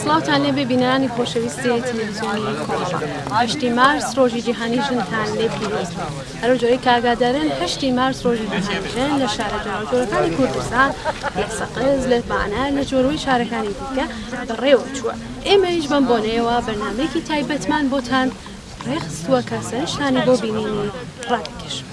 سڵاوتان لێ ببینانی خۆشەویستی تەلەڤیزیۆنی کۆڵەپە. 8 مارس ڕۆژی جیهانی ژنتان لێ پیرۆزبێ. هەرو جۆرەی کاگادارن 8 مارس ڕۆژی جیهانی ژن لە شارە جۆرەکانی کوردستان لە سەقز لە بانە لە جۆرەوەی شارەکانی دیکە بەڕێوە چووە. ئێمەش بەم بۆنەیەوە بەرنامەیەکی تایبەتمان بۆتان ڕێخستووە کە سەرنجتانی بۆ بینینی ڕادەکێشن.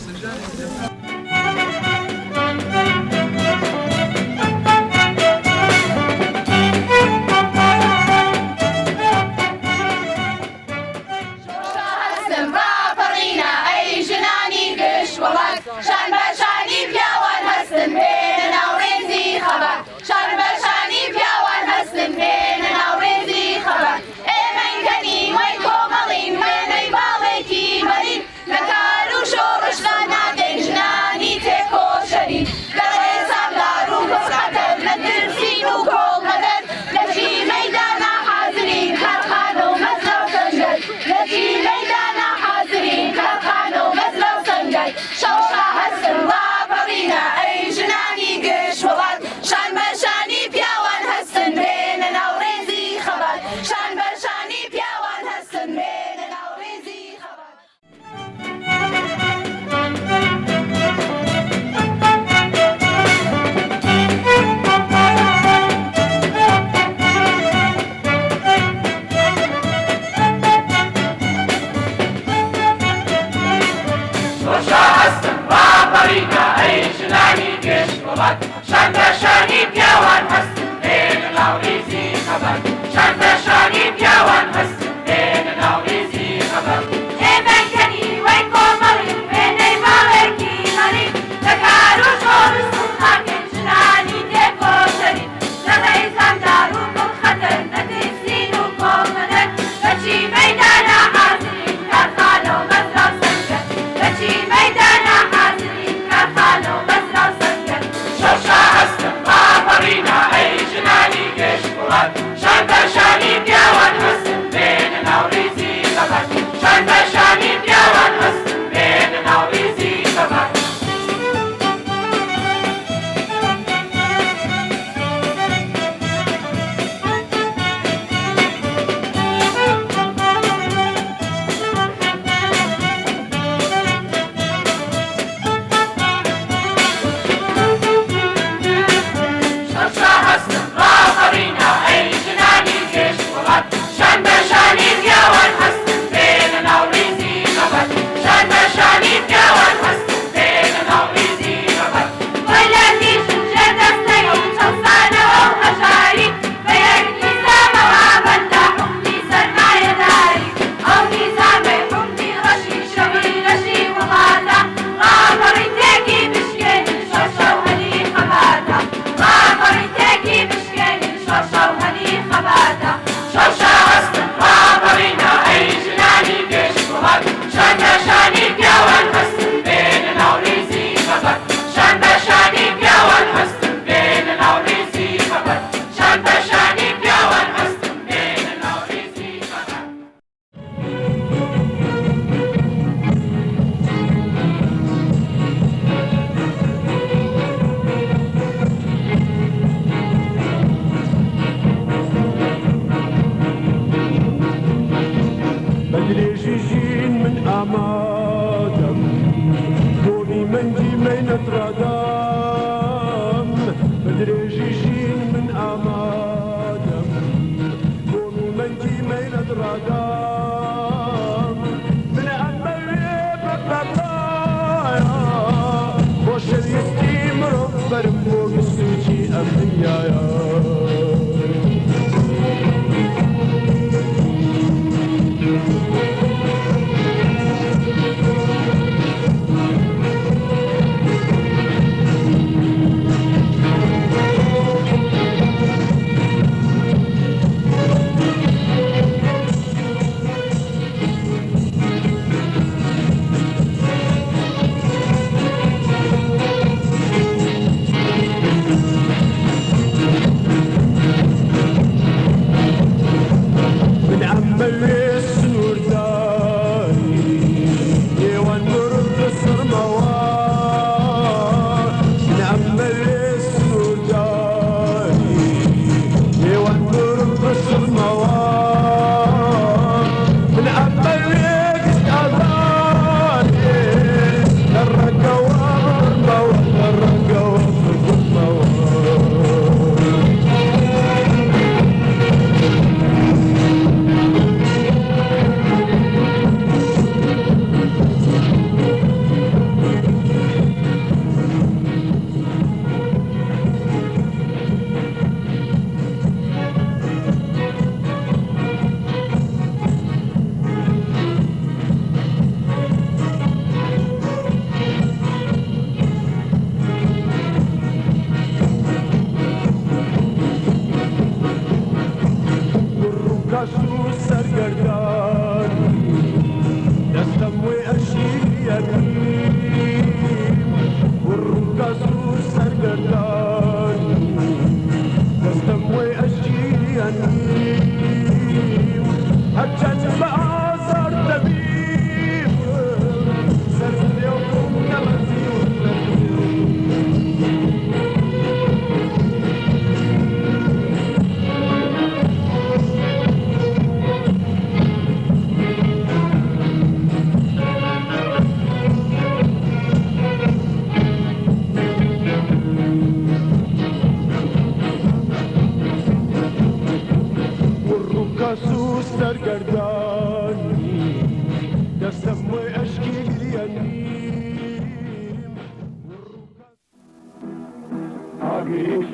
بدرێژی ژین من ئامادە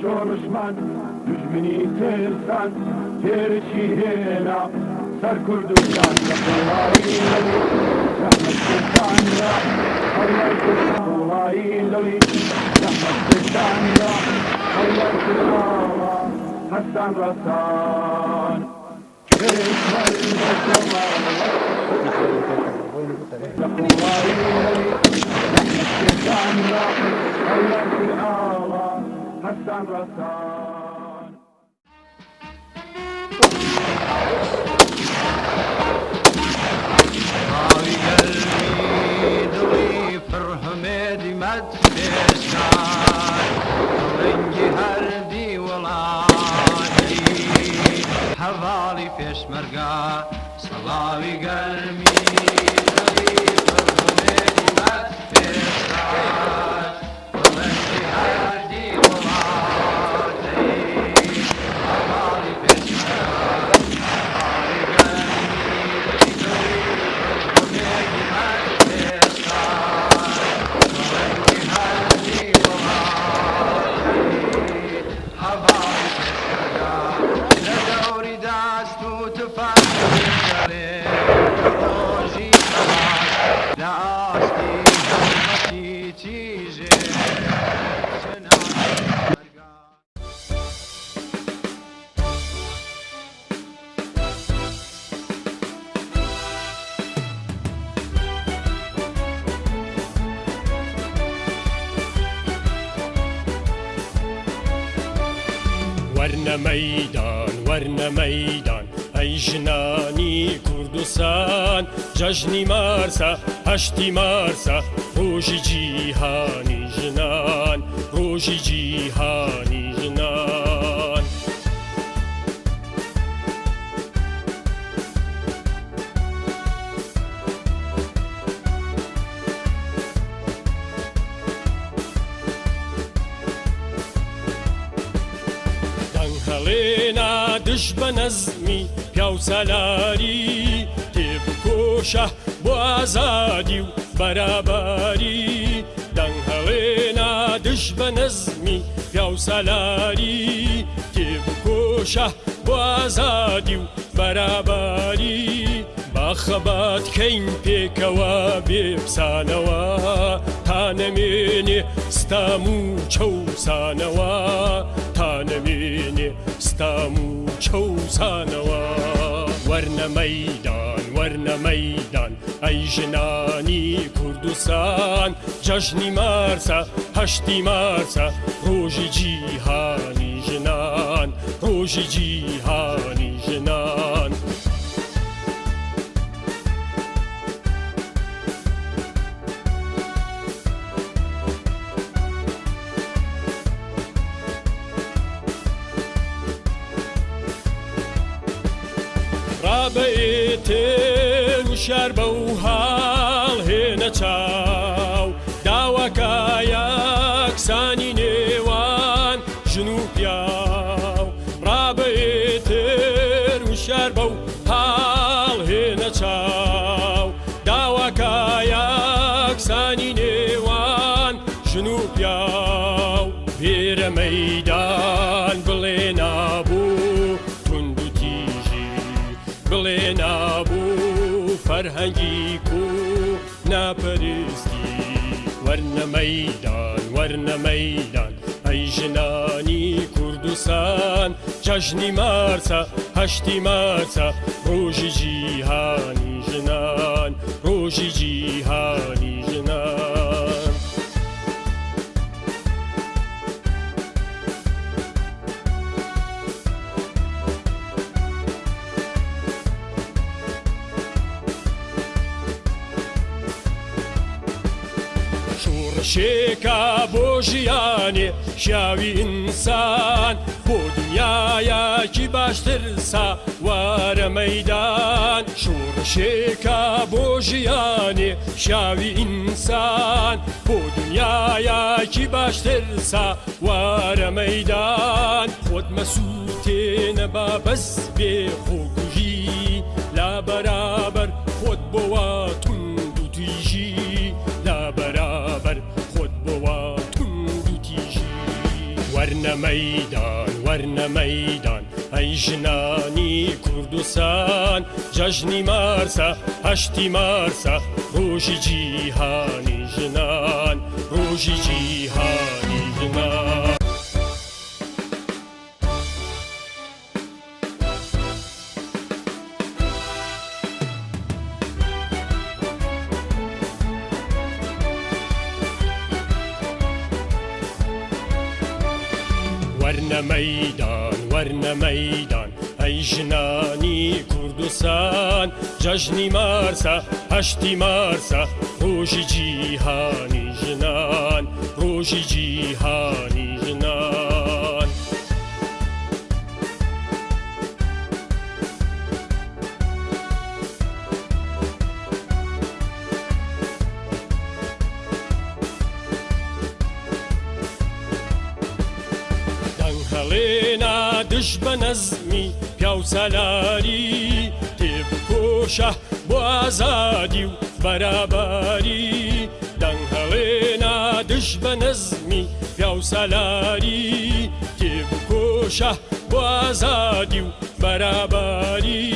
شۆڕشمان دژمنی تێستان تێرەی هێنا سەر کوردستان لەخۆڵایی لەوی رەحمەتستاندا هەڵای کوردڵایی لەوی رەحمەتستاندا هەڵای کوردڵاوە هەستان ڕەستان لەخۆڵایی لەوی رەحمەتستاندا هەڵای کوردڵاوە هەستان ڕەستان هەواڵی پێشمەرگە سەڵاوی گەرمی دڵی پڕهمێدی مەت پێشکار دڵنگی هەردی وڵاتەی هەواڵی پێشمەرگە سەڵاوی گەرمی دڵی پڕهمێدی مەت پێشکار دڵنگی هەردی وڵاتەی هەواڵی پێشمەرگە رۆژی لە ئاستی هەڵمەتی تیژێ وەرنە مەیدان وەرنە مەیدان ئەی ژنانی کوردستان جەژنی مارسە هەشتی مارسە ڕۆژی جیهانی ژنان ڕۆژی جیهانی ژنان دەنگهەڵێنا دژ بە نەزمی پیاو سالاری تێبکۆشە بۆ ئازادی و بەراباری دەنگهەڵێنا دژ بە نەزمی پیاو سالاری تێبکۆشە بۆ ئازادی و بەراباری باخەباتکەین پێکەوە بێبسانەوە تا نەمێنێ ستام و چەوسانەوە تا نەمێنێ ستام و چەوسانەوە وەرنە مەیدان وەرنە مەیدان ئەی ژنانی کوردستان جەژنی مارسە هەشتی مارسە ڕۆژی جیهانی ژنان ڕۆژی جیهانی ژنان ڕابێتێن وشار بە و هاڵ هێنە چاو داواکە یەکسانی نێوان ژن و پیاو ڕابێتێن وشار بە و هاڵ هێنە چاو داواکە یەکسانی نێوان ژن و پیاو بێرە مەیدان بڵێ نابوو تند و تیژی بڵێ نابوو فەرهەنگی و ناپەرستی وەرنە مەیدان وەرنە مەیدان ئەی ژنانی کوردستان جەژنی مارسە هەشتی مارسە ڕۆژی جیهانی ژنان ڕۆژی جیهانی ژنان شوڕشێکە بۆ ژیانێ شیاوی ئینسان بۆ دنیایەکی باشتر ساوارە مەیدان شوڕشێکە بۆ ژیانێ شیاوی ئینسان بۆ دنیایەکی باشتر ساوارە مەیدان خۆت مەسووتێنە با بەس بێ خۆکوژی لا بەرابەر خۆت بۆوە توند و تویژی لا بەرابەر خۆت بۆوە توند و تیژی وەرنە مەیدان وەرنە مەیدان ئەی ژنانی کوردستان جەژنی مارسە هەشتی مارسە ڕۆژی جیهانی ژنان ڕۆژی جیهانی ژنان وەرنە مەیدان وەرنە مەیدان ئەی ژنانی کوردستان جەژنی مارسە هەشتی مارسە ڕۆژی جیهانی ژنان ڕۆژی جیهانی ژنان هەڵێنا دش بە نەزمی پیاو سەلاری تێبکۆشە بۆ ئازادی و بەرابەری دەنگ هەڵێنا دش بە نەزمی پیاو سەلاری تێبکۆشە بۆ ئازادی و بەرابەری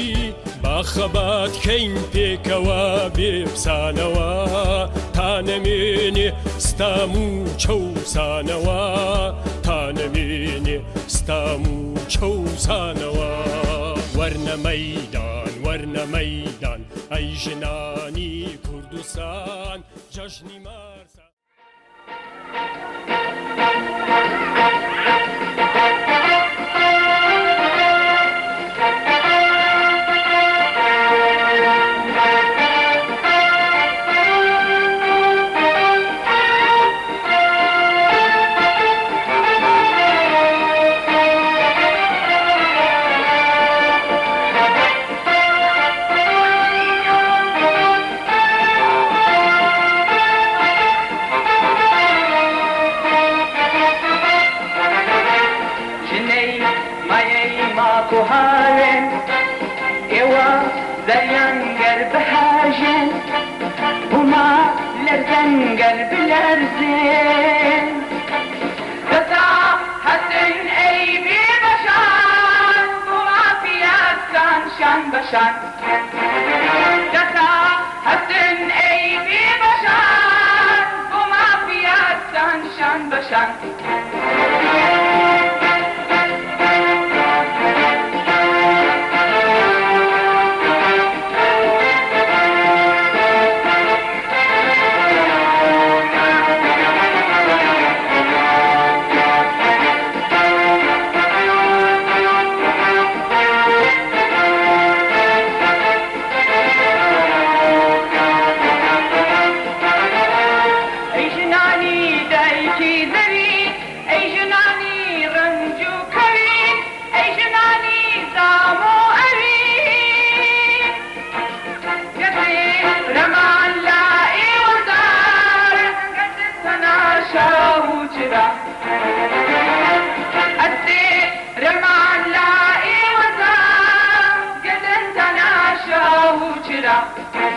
باخەباتکەین پێکەوە بێبسانەوە تا نەمێنێ ستام و چەوسانەوە تا نەمێنێ ستام و چەوسانەوە وەرنە مەیدان وەرنە مەیدان ئەی ژنانی کوردستان جەژنی مارسە کوهاوێن ئێوە زەریانگەر بەهاژێن بووما لەرزەنگەر بلەرزێن دەسا هەسن ئەی بێبەشان بووما پیاسان شان بەشان دەسا هەسن ئەی بێبەشان بووما پیاسان شان بەشان Shut up.